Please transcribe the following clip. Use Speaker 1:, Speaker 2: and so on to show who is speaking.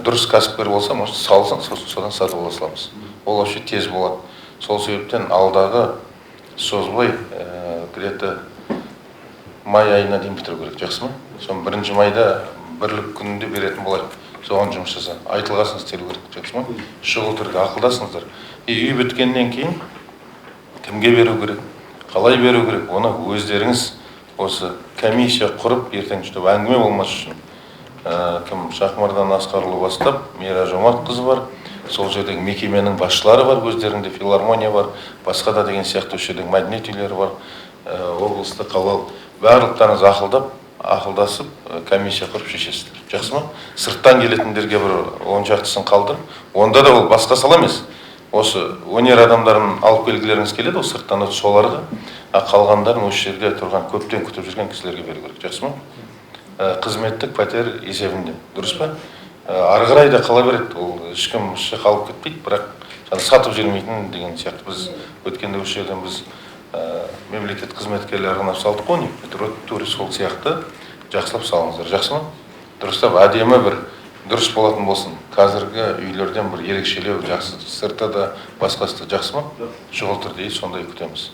Speaker 1: дұрыс кәсіпкер болса, может салсын, содан сатып ала саламыз. Ол вообще тез болады. Сол себептен алдағы созбай где-то май айына дейін бітіру керек, жақсы ма? Соны 1 майда бірлік күнінде беретін болады. Соған жұмыс жаса. Айтылғасын істелу керек, жақсы ма? Шұғыл түрде ақылдасыңыздар. Үй біткеннен кейін кімге беру керек, қалай беру керек, оны өздеріңіз осы комиссия құрып, ертең жүйтіп әңгіме болмас үшін кім Шахмардан Асқарұлы бастап, Мира Жомартқызы бар, сол жердегі мекеменің басшылары бар, өздерінде филармония бар, басқа да деген сияқты жердегі мәдениет үйлері бар, облыста қалалық барлықтарыңыз ақылдасып комиссия құрып шешесіздер. Жақсы ма? Сырттан келетіндерге бір 10 шақтысын қалдыр. Онда да ол басқа сала емес. Осы өнер адамдарын алып келгілеріңіз келеді, ол сырттан соларға, қалғандарын осы жерде тұрған көптен күтіп жүрген кісілерге беру керек. Жақсы ма? Қызметтік пәтер есебінде. Дұрыс па? Ары қарай да қала береді. Ол ешкім қалып кетпейді, бірақ сатып жүрмейтін деген сияқты. Біз өткенде осы жерден біз мемлекет қызметкерлері арнап салдық қой, тура сол сияқты жақсылап салыңыздар. Жақсы ма? Дұрыстап әдемі бір дұрыс болатын болсын. Қазіргі үйлерден бір ерекшелеу жақсы, сырты да басқасы да жақсы ма? Шұғыл түрде сондай күтеміз.